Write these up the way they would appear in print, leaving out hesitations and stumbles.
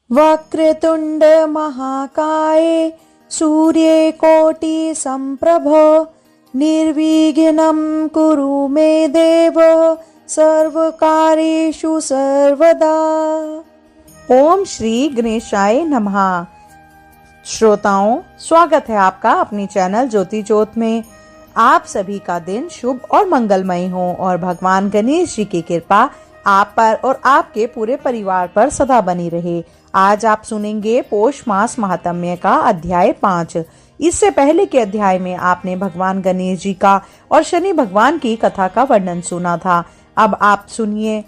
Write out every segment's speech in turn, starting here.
वक्रतुंड महाकाय सूर्ये कोटि संप्रभ निर्विघ्नं कुरु मे देव सर्वकार्येषु सर्वदा। ओम श्री गणेशाय नमः। श्रोताओं, स्वागत है आपका अपनी चैनल ज्योति ज्योत में। आप सभी का दिन शुभ और मंगलमय हो और भगवान गणेश जी की कृपा आप पर और आपके पूरे परिवार पर सदा बनी रहे। आज आप सुनेंगे पौष मास महात्म्य का अध्याय 5। इससे पहले के अध्याय में आपने भगवान गणेश जी का और शनि भगवान की कथा का वर्णन सुना था। अब आप सुनिए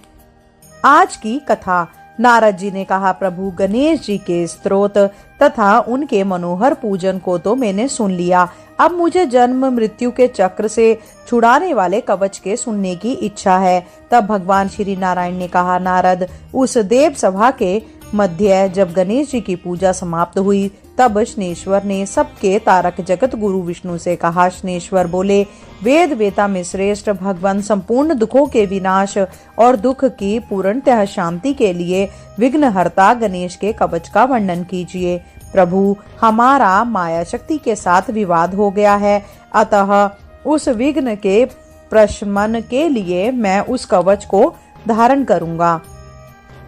आज की कथा। नारद जी ने कहा, प्रभु गणेश जी के स्तोत्र तथा उनके मनोहर पूजन को तो मैंने सुन लिया। अब मुझे जन्म मृत्यु के चक्र से छुड़ाने वाले कवच के सुनने की इच्छा है। तब भगवान श्री नारायण ने कहा, नारद, उस देव सभा के मध्य जब गणेश जी की पूजा समाप्त हुई तब शनेश्वर ने सबके तारक जगत गुरु विष्णु से कहा। शनेश्वर बोले, वेद वेता में श्रेष्ठ भगवान संपूर्ण दुखों के विनाश और दुख की पूर्णतः शांति के लिए विघ्नहर्ता गणेश के कवच का वर्णन कीजिए। प्रभु, हमारा माया शक्ति के साथ विवाद हो गया है, अतः उस विघ्न के प्रशमन के लिए मैं उस कवच को धारण करूंगा।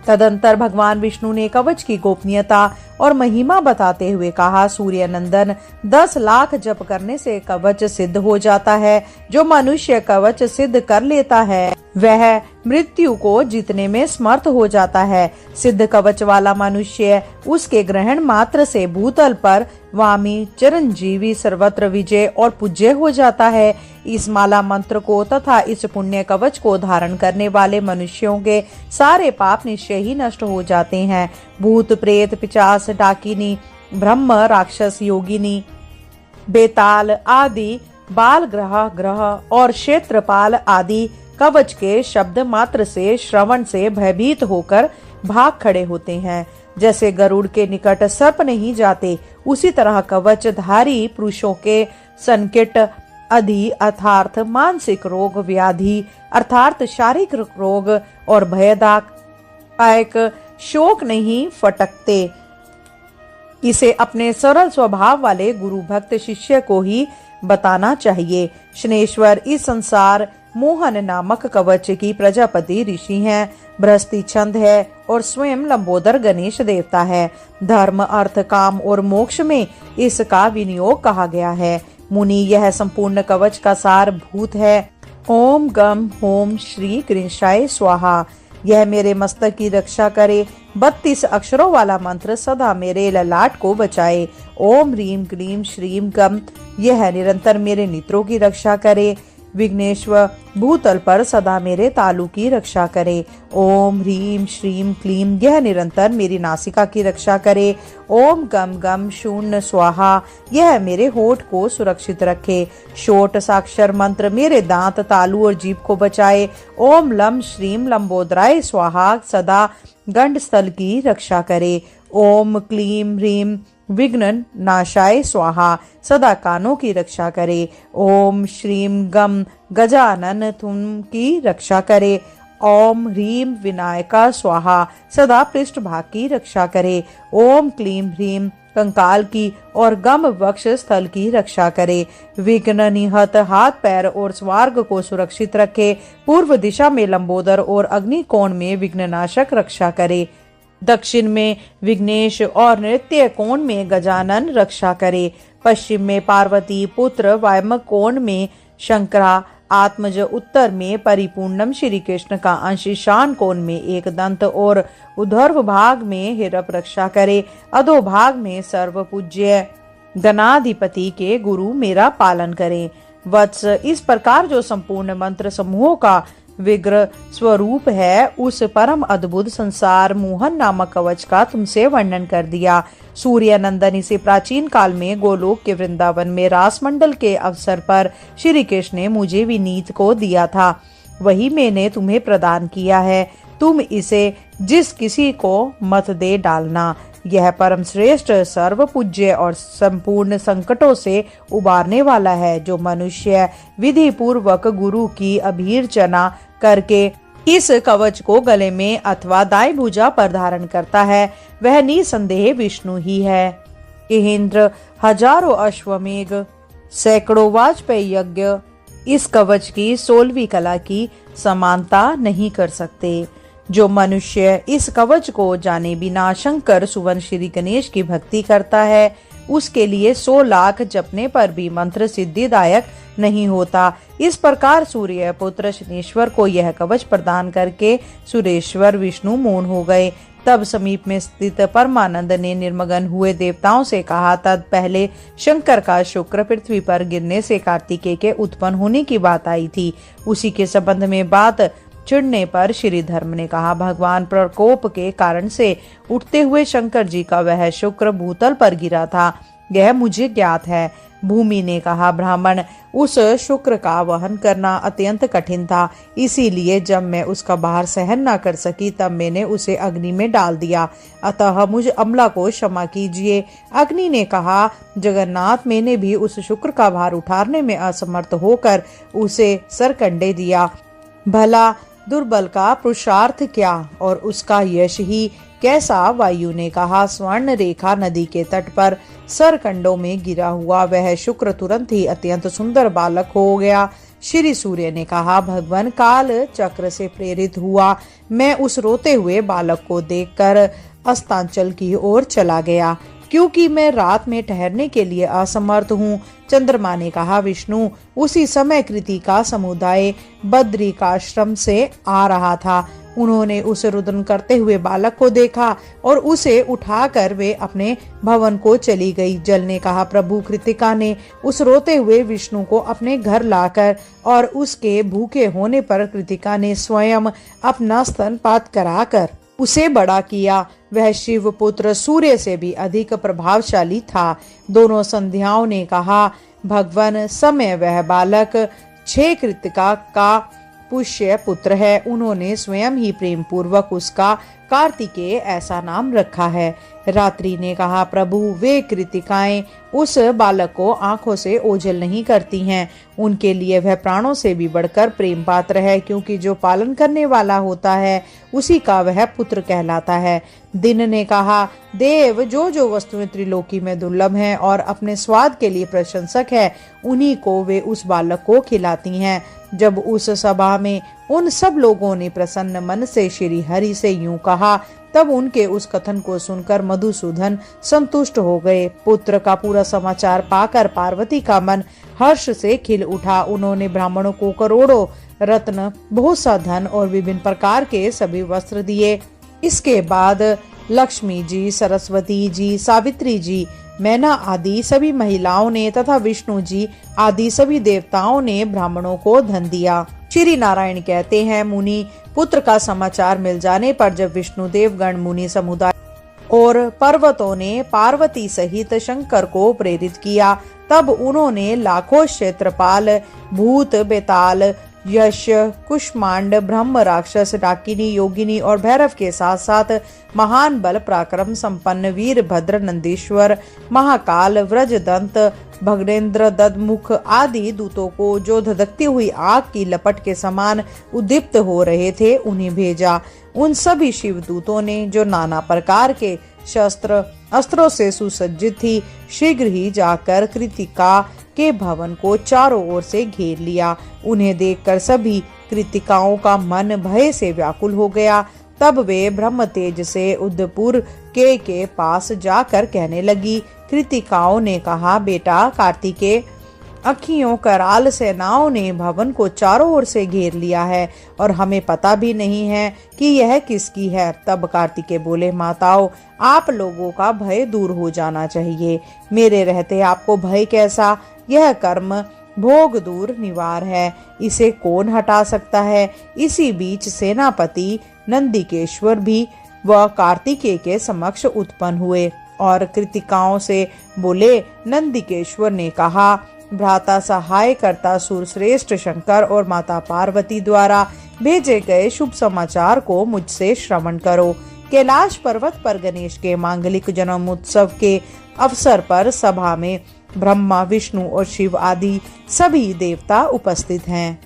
तदंतर भगवान विष्णु ने कवच की गोपनीयता और महिमा बताते हुए कहा, सूर्य नंदन, 10 लाख जप करने से कवच सिद्ध हो जाता है। जो मनुष्य कवच सिद्ध कर लेता है वह मृत्यु को जीतने में समर्थ हो जाता है। सिद्ध कवच वाला मनुष्य उसके ग्रहण मात्र से भूतल पर वामी चिरंजीवी सर्वत्र विजय और पूज्य हो जाता है। इस माला मंत्र को तथा इस पुण्य कवच को धारण करने वाले मनुष्यों के सारे पाप निश्चय ही नष्ट हो जाते हैं। भूत प्रेत पिचास डाकिनी ब्रह्म राक्षस योगिनी बेताल आदि बाल ग्रह और क्षेत्रपाल आदि कवच के शब्द मात्र से श्रवण से भयभीत होकर भाग खड़े होते हैं। जैसे गरुड़ के निकट सर्प नहीं जाते, उसी तरह कवच धारी पुरुषों के संकट आदि अर्थात मानसिक रोग व्याधि अर्थात शारीरिक रोग और भयदायक शोक नहीं फटकते। इसे अपने सरल स्वभाव वाले गुरु भक्त शिष्य को ही बताना चाहिए। शनेश्वर इस संसार मोहन नामक कवच की प्रजापति ऋषि हैं, बृहस्पति छंद है और स्वयं लंबोदर गणेश देवता है। धर्म अर्थ काम और मोक्ष में इसका विनियोग कहा गया है। मुनि, यह संपूर्ण कवच का सार भूत है। ओम गम होम श्री गणेशाय स्वाहा। यह मेरे मस्तक की रक्षा करे। 32 अक्षरों वाला मंत्र सदा मेरे ललाट को बचाए। ओम ह्रीम क्लीम श्रीम गम, यह निरंतर मेरे नेत्रों की रक्षा करे। विघ्नेश्वर भूतल पर सदा मेरे तालु की रक्षा करे। ओम ह्रीम श्रीम क्लीम, यह निरंतर मेरी नासिका की रक्षा करे। ओम गम गम शून्य स्वाहा, यह मेरे होठ को सुरक्षित रखे। शोट साक्षर मंत्र मेरे दांत तालु और जीभ को बचाए। ओम लम श्रीम लंबोदराय स्वाहा, सदा गंड स्थल की रक्षा करे। ओम क्लीम ह्रीम विघ्न नाशाय स्वाहा, सदा कानों की रक्षा करे। ओम श्रीम गम गजानन तुम की रक्षा करे। ओम ह्रीम विनायका स्वाहा, सदा पृष्ठभाग की रक्षा करे। ओम क्लीम ह्रीम कंकाल की और गम वक्ष स्थल की रक्षा करे। विघ्न निहत हाथ पैर और स्वर्ग को सुरक्षित रखे। पूर्व दिशा में लंबोदर और अग्नि कोण में विघ्ननाशक रक्षा करे। दक्षिण में विघ्नेश और नृत्य कोण में गजानन रक्षा करे। पश्चिम में पार्वती पुत्र वायमक कोण में शंकरा आत्मज, उत्तर में परिपूर्णम श्री कृष्ण का अंश ईशान कोण में एक दंत और ऊर्ध्व भाग में हिरप रक्षा करे। अधो भाग में सर्व पूज्य गणाधिपति के गुरु मेरा पालन करे। वत्स, इस प्रकार जो संपूर्ण मंत्र समूहों का विग्रह स्वरूप है, उस परम अद्भुत संसार मोहन नामक कवच का तुमसे वर्णन कर दिया। सूर्य नंदन, इसे प्राचीन काल में गोलोक के वृंदावन में रास मंडल के अवसर पर श्री कृष्ण ने मुझे विनीत को दिया था, वही मैंने तुम्हें प्रदान किया है। तुम इसे जिस किसी को मत दे डालना। यह परम श्रेष्ठ सर्व पूज्य और संपूर्ण संकटों से उबारने वाला है। जो मनुष्य विधि पूर्वक गुरु की अभीर्चना करके इस कवच को गले में अथवा दाएं भुजा पर धारण करता है वह निसंदेह विष्णु ही है। इंद्र हजारों अश्वमेघ सैकड़ों वाजपेयी यज्ञ इस कवच की 16वीं कला की समानता नहीं कर सकते। जो मनुष्य इस कवच को जाने बिना शंकर सुवन श्री गणेश की भक्ति करता है उसके लिए 100 लाख जपने पर भी मंत्र सिद्धिदायक नहीं होता। इस प्रकार सूर्य पुत्र शनेश्वर को यह कवच प्रदान करके सुरेश्वर विष्णु मौन हो गए। तब समीप में स्थित परमानंद ने निर्मगन हुए देवताओं से कहा, तद पहले शंकर का शुक्र पृथ्वी पर गिरने से कार्तिकेय के उत्पन्न होने की बात आई थी। उसी के संबंध में बात चिढ़ने पर श्री धर्म ने कहा, भगवान प्रकोप के कारण से उठते हुए शंकर जी का वह शुक्र भूतल पर गिरा था, यह मुझे ज्ञात है। भूमि ने कहा, ब्राह्मण, उस शुक्र का वहन करना अत्यंत कठिन था, इसीलिए जब मैं उसका भार सहन न कर सकी तब मैंने उसे अग्नि में डाल दिया, अतः मुझ अमला को क्षमा कीजिए। अग्नि ने कहा, जगन्नाथ, मैंने भी उस शुक्र का भार उठाने में असमर्थ होकर उसे सरकंडे दिया। भला दुर्बल का पुरुषार्थ क्या और उसका यश ही कैसा। वायु ने कहा, स्वर्ण रेखा नदी के तट पर सरकंडों में गिरा हुआ वह शुक्र तुरंत ही अत्यंत सुंदर बालक हो गया। श्री सूर्य ने कहा, भगवान काल चक्र से प्रेरित हुआ मैं उस रोते हुए बालक को देखकर अस्तांचल की ओर चला गया, क्योंकि मैं रात में ठहरने के लिए असमर्थ हूँ। चंद्रमा ने कहा, विष्णु, उसी समय कृति का समुदाय बद्रिकाश्रम से आ रहा था। उन्होंने उसे रुदन करते हुए बालक को देखा और उसे उठाकर वे अपने भवन को चली गई। जल ने कहा, प्रभु, कृतिका ने उस रोते हुए विष्णु को अपने घर लाकर और उसके भूखे होने पर कृतिका ने स्वयं अपना स्तनपात कराकर उसे बड़ा किया। वह शिव पुत्र सूर्य से भी अधिक प्रभावशाली था। दोनों संध्याओं ने कहा, भगवान, समय वह बालक 6 कृतिका का पुष्य पुत्र है। उन्होंने स्वयं ही प्रेम पूर्वक उसका कार्तिकेय ऐसा नाम रखा है। रात्रि ने कहा, प्रभु, वे कृतिकाएं उस बालक को आंखों से ओझल नहीं करती हैं, उनके लिए वह प्राणों से भी बढ़कर प्रेम पात्र है, क्योंकि जो पालन करने वाला होता है उसी का वह पुत्र कहलाता है। दिन ने कहा, देव, जो जो वस्तुएं त्रिलोकी में दुर्लभ हैं और अपने स्वाद के लिए प्रशंसक है उन्हीं को वे उस बालक को खिलाती हैं। जब उस सभा में उन सब लोगों ने प्रसन्न मन से श्री हरि से यूं कहा, तब उनके उस कथन को सुनकर मधुसूदन संतुष्ट हो गए। पुत्र का पूरा समाचार पाकर पार्वती का मन हर्ष से खिल उठा। उन्होंने ब्राह्मणों को करोड़ों रत्न, बहुत सा धन और विभिन्न प्रकार के सभी वस्त्र दिए। इसके बाद लक्ष्मी जी, सरस्वती जी, सावित्री जी, मैना आदि सभी महिलाओं ने तथा विष्णु जी आदि सभी देवताओं ने ब्राह्मणों को धन दिया। श्री नारायण कहते हैं, मुनि पुत्र का समाचार मिल जाने पर जब विष्णु देव गण, मुनि समुदाय और पर्वतों ने पार्वती सहित शंकर को प्रेरित किया, तब उन्होंने लाखों क्षेत्रपाल, भूत, बेताल, यश, कुष्मांड, ब्रह्म, राक्षस, डाकिनी, योगिनी और भैरव के साथ साथ महान बल पराक्रम संपन्न वीर भद्र, नंदीश्वर, महाकाल, व्रजदंत, भगनेन्द्र, ददमुख आदि दूतों को, जो धधकती हुई आग की लपट के समान उद्दीप्त हो रहे थे, उन्हें भेजा। उन सभी शिव दूतों ने, जो नाना प्रकार के शस्त्र अस्त्रों से सुसज्जित थी, शीघ्र ही जाकर कृतिका के भवन को चारों ओर से घेर लिया। उन्हें देखकर सभी कृतिकाओं का मन भय से व्याकुल हो गया। तब वे ब्रह्म तेज से उदयपुर के पास जाकर कहने लगी। कृतिकाओं ने कहा, बेटा कार्तिकेय, अखियों कराल सेनाओं ने भवन को चारों ओर से घेर लिया है और हमें पता भी नहीं है कि यह किसकी है। तब कार्तिकेय बोले, माताओं, आप लोगों का भय दूर हो जाना चाहिए। मेरे रहते आपको भय कैसा? यह कर्म भोग दूर निवार है, इसे कौन हटा सकता है? इसी बीच सेनापति नंदिकेश्वर भी वह कार्तिकेय के समक्ष उत्पन्न हुए और कृतिकाओं से बोले। नंदिकेश्वर ने कहा, भ्राता सहाय करता सूरश्रेष्ठ शंकर और माता पार्वती द्वारा भेजे गए शुभ समाचार को मुझसे श्रवण करो। कैलाश पर्वत पर गणेश के मांगलिक जन्म उत्सव के अवसर पर सभा में ब्रह्मा, विष्णु और शिव आदि सभी देवता उपस्थित हैं।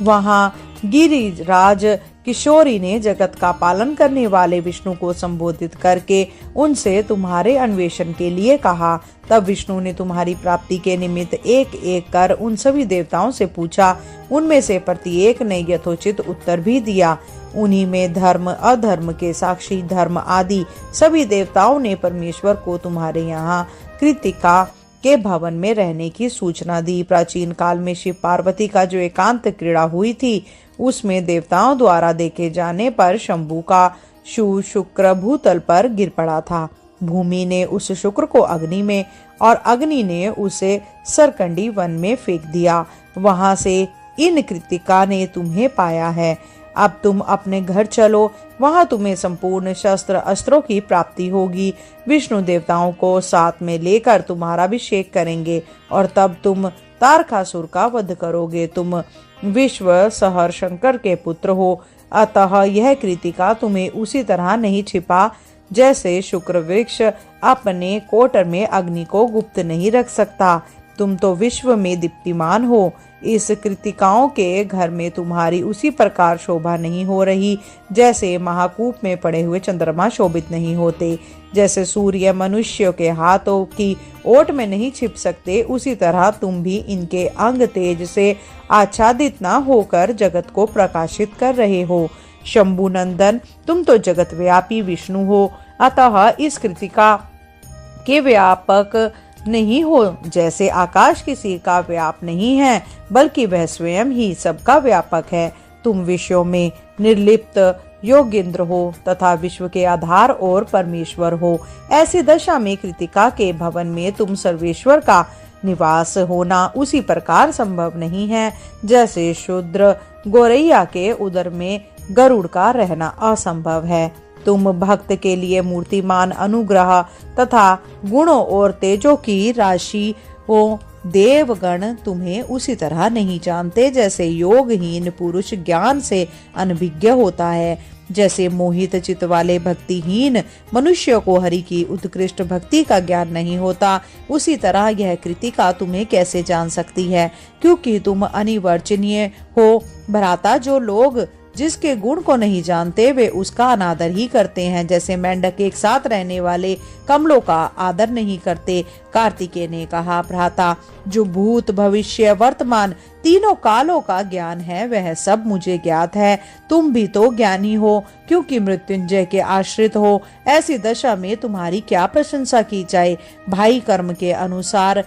वहाँ गिरिराज किशोरी ने जगत का पालन करने वाले विष्णु को संबोधित करके उनसे तुम्हारे अन्वेषण के लिए कहा। तब विष्णु ने तुम्हारी प्राप्ति के निमित्त एक एक कर उन सभी देवताओं से पूछा। उनमें से प्रत्येक ने यथोचित उत्तर भी दिया। उन्हीं में धर्म, अधर्म के साक्षी धर्म आदि सभी देवताओं ने परमेश्वर को तुम्हारे यहाँ कृतिका के भवन में रहने की सूचना दी। प्राचीन काल में शिव पार्वती का जो एकांत क्रीड़ा हुई थी, उसमें देवताओं द्वारा देखे जाने पर शंभू का शुक्र भूतल पर गिर पड़ा था। भूमि ने उस शुक्र को अग्नि में और अग्नि ने उसे सरकंडी वन में फेंक दिया। वहां से इन कृतिका ने तुम्हें पाया है। अब तुम अपने घर चलो, वहां तुम्हें संपूर्ण शस्त्र अस्त्रों की प्राप्ति होगी। विष्णु देवताओं को साथ में लेकर तुम्हारा अभिषेक करेंगे और तब तुम तारकासुर का वध करोगे। तुम विश्व सहर शंकर के पुत्र हो, अतः यह कृतिका तुम्हें उसी तरह नहीं छिपा जैसे शुक्र वृक्ष अपने कोटर में अग्नि को गुप्त नहीं रख सकता। तुम तो विश्व में दीप्तिमान हो। इस कृतिकाओं के घर में तुम्हारी उसी प्रकार शोभा नहीं हो रही जैसे महाकूप में पड़े हुए चंद्रमा शोभित नहीं होते। जैसे सूर्य मनुष्यों के हाथों की ओट में नहीं छिप सकते, उसी तरह तुम भी इनके अंग तेज से आच्छादित न होकर जगत को प्रकाशित कर रहे हो। शंभु नंदन, तुम तो जगत व्यापी विष्णु हो, अतः इस कृतिका के व्यापक नहीं हो। जैसे आकाश किसी का व्याप नहीं है, बल्कि वह स्वयं ही सबका व्यापक है। तुम विश्वों में निर्लिप्त योगेंद्र हो तथा विश्व के आधार और परमेश्वर हो। ऐसी दशा में कृतिका के भवन में तुम सर्वेश्वर का निवास होना उसी प्रकार संभव नहीं है जैसे शूद्र गोरैया के उदर में गरुड़ का रहना असंभव है। तुम भक्त के लिए मूर्तिमान अनुग्रह तथा गुणों और तेजों की राशि हो। देवगण तुम्हें उसी तरह नहीं जानते जैसे योगहीन पुरुष ज्ञान से अनभिज्ञ होता है। जैसे मोहित चित्त वाले भक्तिहीन मनुष्य को हरि की उत्कृष्ट भक्ति का ज्ञान नहीं होता, उसी तरह यह कृतिका तुम्हें कैसे जान सकती है, क्योंकि तुम अनिवर्चनीय हो। भ्राता, जो लोग जिसके गुण को नहीं जानते वे उसका अनादर ही करते हैं। जैसे मेंढक एक साथ रहने वाले कमलों का आदर नहीं करते। कार्तिकेय ने कहा, भ्राता, जो भूत भविष्य वर्तमान तीनों कालों का ज्ञान है वह सब मुझे ज्ञात है। तुम भी तो ज्ञानी हो, क्योंकि मृत्युंजय के आश्रित हो। ऐसी दशा में तुम्हारी क्या प्रशंसा की जाए। भाई कर्म के अनुसार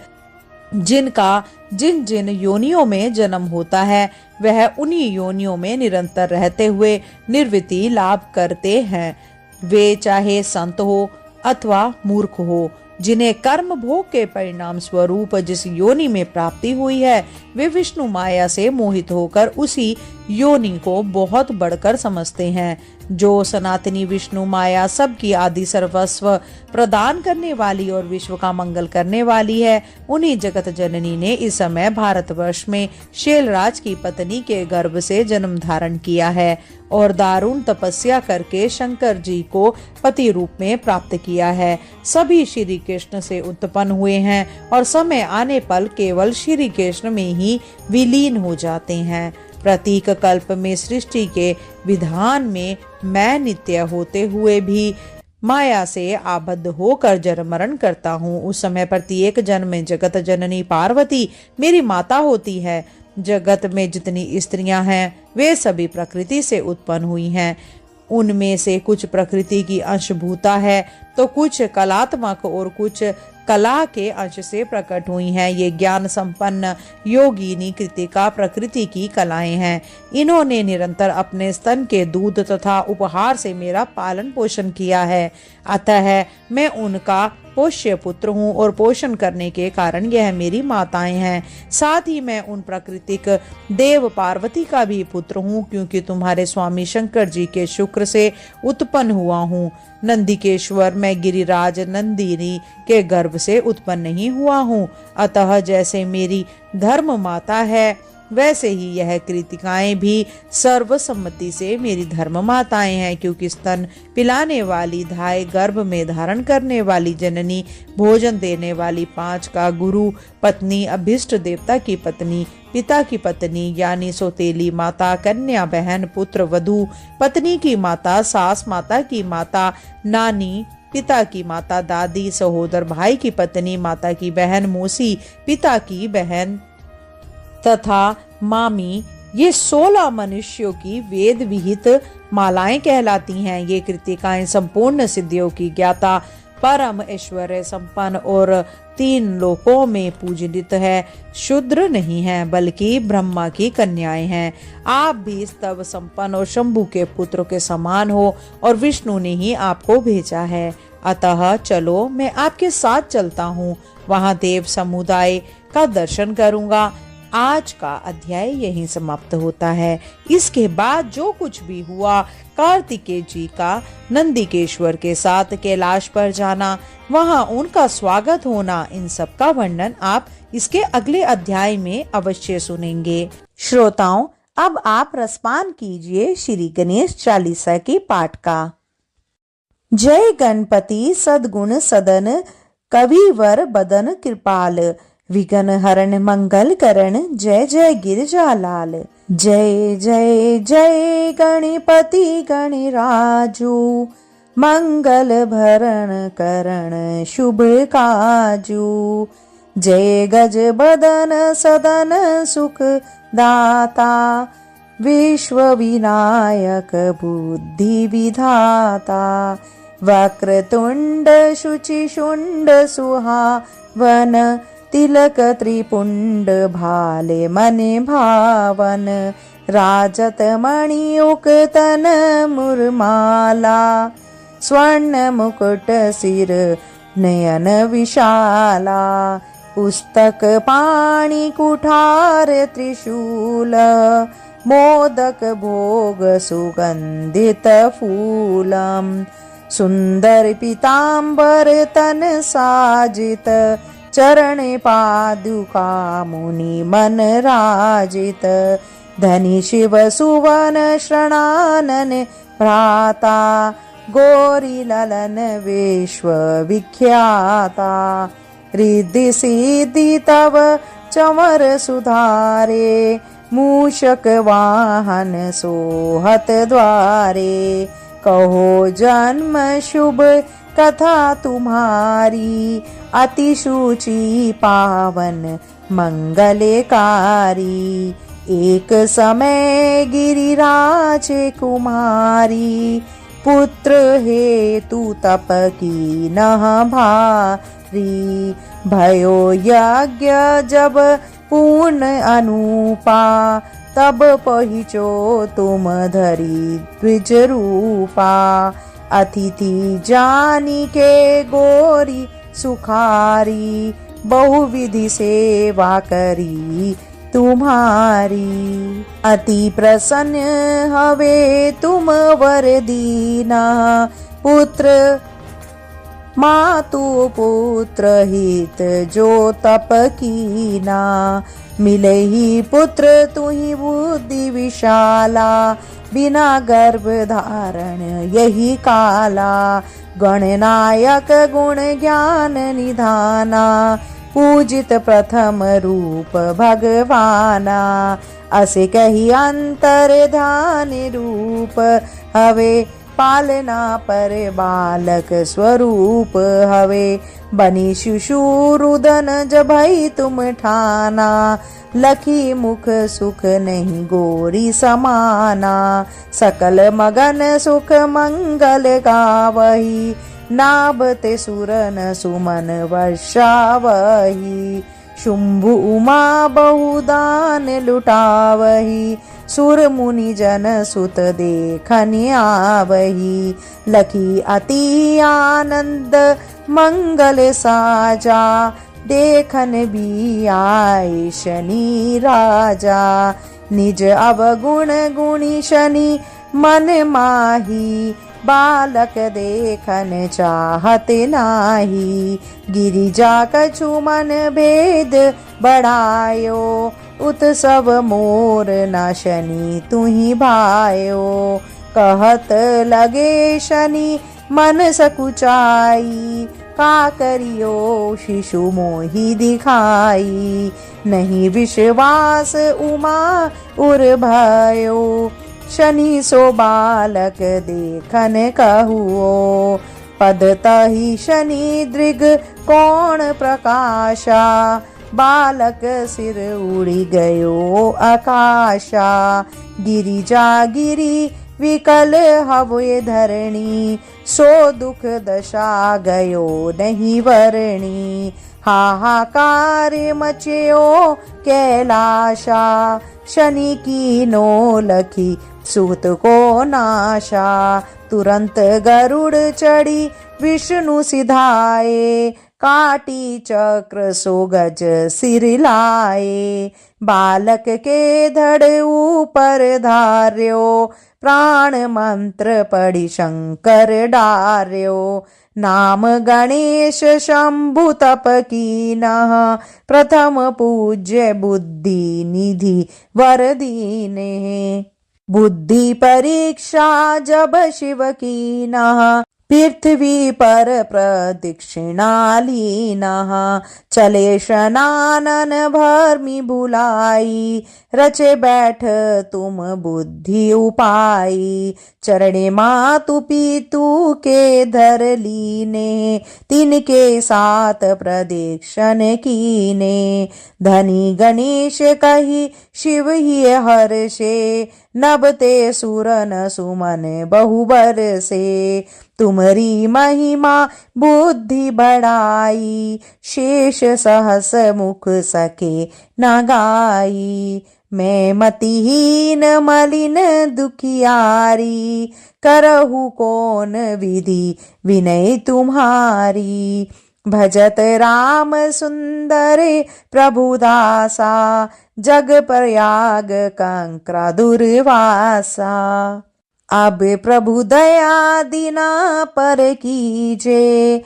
जिनका जिन जिन योनियों में जन्म होता है वह उन्हीं योनियों में निरंतर रहते हुए निर्वृत्ति लाभ करते हैं। वे चाहे संत हो अथवा मूर्ख हो, जिन्हें कर्म भोग के परिणाम स्वरूप जिस योनि में प्राप्ति हुई है वे विष्णु माया से मोहित होकर उसी योनि को बहुत बढ़कर समझते हैं। जो सनातनी विष्णु माया सबकी आदि सर्वस्व प्रदान करने वाली और विश्व का मंगल करने वाली है, उन्हीं जगत जननी ने इस समय भारतवर्ष में शैलराज की पत्नी के गर्भ से जन्म धारण किया है और दारुण तपस्या करके शंकर जी को पति रूप में प्राप्त किया है। सभी श्री कृष्ण से उत्पन्न हुए हैं और समय आने पर केवल श्री कृष्ण में ही विलीन हो जाते हैं। प्रतीक कल्प में सृष्टि के विधान में मैं नित्य होते हुए भी माया से आबद्ध होकर जन्म मरण करता हूँ। उस समय प्रत्येक जन्म में जगत जननी पार्वती मेरी माता होती है। जगत में जितनी स्त्रियां हैं वे सभी प्रकृति से उत्पन्न हुई हैं। उनमें से कुछ प्रकृति की अंशभूता है तो कुछ कलात्मक और कुछ कला के अंश से प्रकट हुई हैं। ये ज्ञान संपन्न योगिनी कृतिका प्रकृति की कलाएं हैं। इन्होंने निरंतर अपने स्तन के दूध तथा उपहार से मेरा पालन पोषण किया है, अतः मैं उनका पोष्य पुत्र हूँ और पोषण करने के कारण यह मेरी माताएं हैं। साथ ही मैं उन प्राकृतिक देव पार्वती का भी पुत्र हूँ, क्योंकि तुम्हारे स्वामी शंकर जी के शुक्र से उत्पन्न हुआ हूँ। नंदिकेश्वर मैं गिरिराज नंदिनी के गर्भ से उत्पन्न नहीं हुआ हूँ। अतः जैसे मेरी धर्म माता है वैसे ही यह कृतिकाएं भी सर्वसम्मति से मेरी धर्म माताएं हैं, क्योंकि स्तन पिलाने वाली, धाय गर्भ में धारण करने वाली जननी, भोजन देने वाली, 5 का गुरु, पत्नी, अभिष्ट देवता की पत्नी, पिता की पत्नी यानी सौतेली माता, कन्या बहन, पुत्र वधू, पत्नी की माता, सास माता की माता, नानी, पिता की माता, दादी, सहोदर भाई की पत्नी, माता की बहन, मौसी, पिता की बहन तथा मामी, ये 16 मनुष्यों की वेद विहित मालाएं कहलाती हैं। ये कृतिकाएं संपूर्ण सिद्धियों की ज्ञाता, परम ऐश्वर्य संपन्न और 3 लोकों में पूजित है। शूद्र नहीं है, बल्कि ब्रह्मा की कन्याएं हैं। आप भी स्तव संपन्न और शंभु के पुत्रों के समान हो और विष्णु ने ही आपको भेजा है। अतः चलो, मैं आपके साथ चलता हूँ, वहां देव समुदाय का दर्शन करूंगा। आज का अध्याय यहीं समाप्त होता है। इसके बाद जो कुछ भी हुआ, कार्तिकेय जी का नंदिकेश्वर के साथ कैलाश पर जाना, वहां उनका स्वागत होना, इन सब का वर्णन आप इसके अगले अध्याय में अवश्य सुनेंगे। श्रोताओं, अब आप रसपान कीजिए श्री गणेश चालीसा के पाठ का। जय गणपति सद्गुण सदन, कविवर बदन कृपाल, विघ्न हरण मंगल करण, जय जय गिरजालाल। जय जय जय गणपति गणराजू, मंगल भरण करण शुभ काजू। जय गज बदन सदन सुख दाता, विश्व विनायक बुद्धि विधाता। वक्रतुंड शुचि शुंड सुहावन, तिलक त्रिपुंड भाले मने भावन। राजत मणियुक तन मुरमाला, स्वर्ण मुकुट सिर नयन विशाला। पुस्तक पाणि कुठार त्रिशूल, मोदक भोग सुगंधित फूलम। सुंदर पीतांबर तन साजित, चरण पादुका मुनि मन राजित। धनी शिव सुवन शरणानन भ्राता, गौरी ललन विश्व विख्याता। रिद्धि सिद्धि तव चमर सुधारे, मूषक वाहन सोहत द्वारे। कहो जन्म शुभ कथा तुम्हारी, अति शुचि पावन मंगलकारी। एक समय गिरिराज कुमारी, पुत्र हेतु तप की नह भारी। भयो यज्ञ जब पूर्ण अनुपा, तब पहुँचो तुम धरी द्विज रूपा। अतिथि जानी के गोरी सुखारी, बहुविधि सेवा करी तुम्हारी। अति प्रसन्न हवे तुम वर दीना, पुत्र मातु पुत्र हित जो तप कीना। मिले ही पुत्र तुहि बुद्धि विशाला, बिना गर्भ धारण यही काला। गणनायक गुण ज्ञान निधाना, पूजित प्रथम रूप भगवाना। असे कही अंतर ध्यान रूप, हवे पालना पर बालक स्वरूप हवे। बनी शिशुरुदन जभई तुम ठाना, लखी मुख सुख नहीं गोरी समाना। सकल मगन सुख मंगल गावही, नाभते सुरन सुमन वर्षावही। शुंभु उमा बहुदान लुटावही, सुर मुनि जन सुत देखनि आवही। लखी अति आनंद मंगल साजा, देखन भी आए शनि राजा। निज अवगुण गुणी शनि मन माही, बालक देखन चाहत नाही। गिरिजा कछु मन भेद बढ़ायो, उत्सव मोर न शनि तुहि भायो। कहत लगे शनि मन सकुचाई, का करियो शिशु मोहि दिखाई। नहीं विश्वास उमा उर भयो, शनि सो बालक देखन कहुओ। पद तहि शनि दृग कोण प्रकाशा, बालक सिर उड़ी गयो आकाशा। गिरिजा गिरी विकल हवे धरणी, सो दुख दशा गयो नहीं वरणी। हाहाकार मचयो कैलाशा, शनि की नो लखी सूत को नाशा। तुरंत गरुड़ चढ़ी विष्णु सिधाए, काटी चक्र सो गज सिर लाए। बालक के धड़ ऊपर धार्यो, प्राण मंत्र पढ़ी शंकर डार्यो। नाम गणेश शंभु तप कीनः, प्रथम पूज्य बुद्धि निधि वर दीने। बुद्धि परीक्षा जब शिव कीनः, पृथ्वी पर प्रदक्षिणा लीनः। चले शनानन भर्मि भुलाई, रचे बैठ तुम बुद्धि उपाई। चरणे मातु पितु के धर लीने, तिनके साथ प्रदक्षिण कीने। धनी गणेश कही शिव ही हर्षे, नभते सुरन सुमन बहु बरसे। तुमरी महिमा बुद्धि बढ़ाई, शेष सहस मुख सके न गाई। मैं मतिहीन मलिन दुखियारी, करहु कौन विधि विनय तुम्हारी। भजत राम सुंदर प्रभुदासा, जग प्रयाग कंक्रा दुर्वासा। अब प्रभु दया दीना पर कीजे,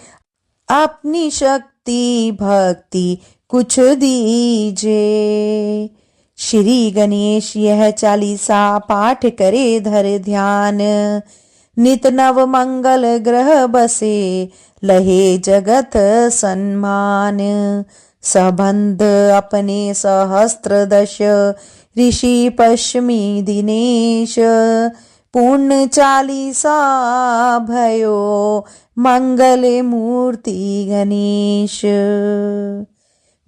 अपनी शक्ति भक्ति कुछ दीजे। श्री गणेश यह चालीसा पाठ करे धर ध्यान, नित नव मंगल ग्रह बसे लहे जगत सम्मान। सबंध अपने सहस्त्र दश, ऋषि पश्चिमी दिनेश। पूर्ण चालीसा भयो, मंगल मूर्ति गणेश।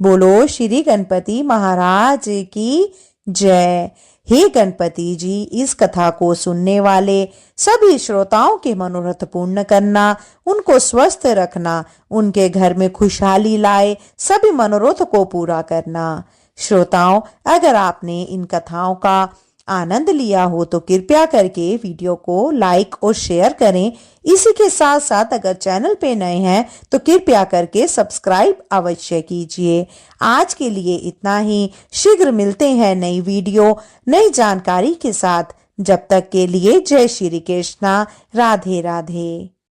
बोलो श्री गणपति महाराज की जय। हे गणपति जी, इस कथा को सुनने वाले सभी श्रोताओं के मनोरथ पूर्ण करना, उनको स्वस्थ रखना, उनके घर में खुशहाली लाए, सभी मनोरथ को पूरा करना। श्रोताओं, अगर आपने इन कथाओं का आनंद लिया हो तो कृपया करके वीडियो को लाइक और शेयर करें। इसी के साथ साथ अगर चैनल पे नए हैं तो कृपया करके सब्सक्राइब अवश्य कीजिए। आज के लिए इतना ही। शीघ्र मिलते हैं नई वीडियो नई जानकारी के साथ। जब तक के लिए जय श्री कृष्णा, राधे राधे।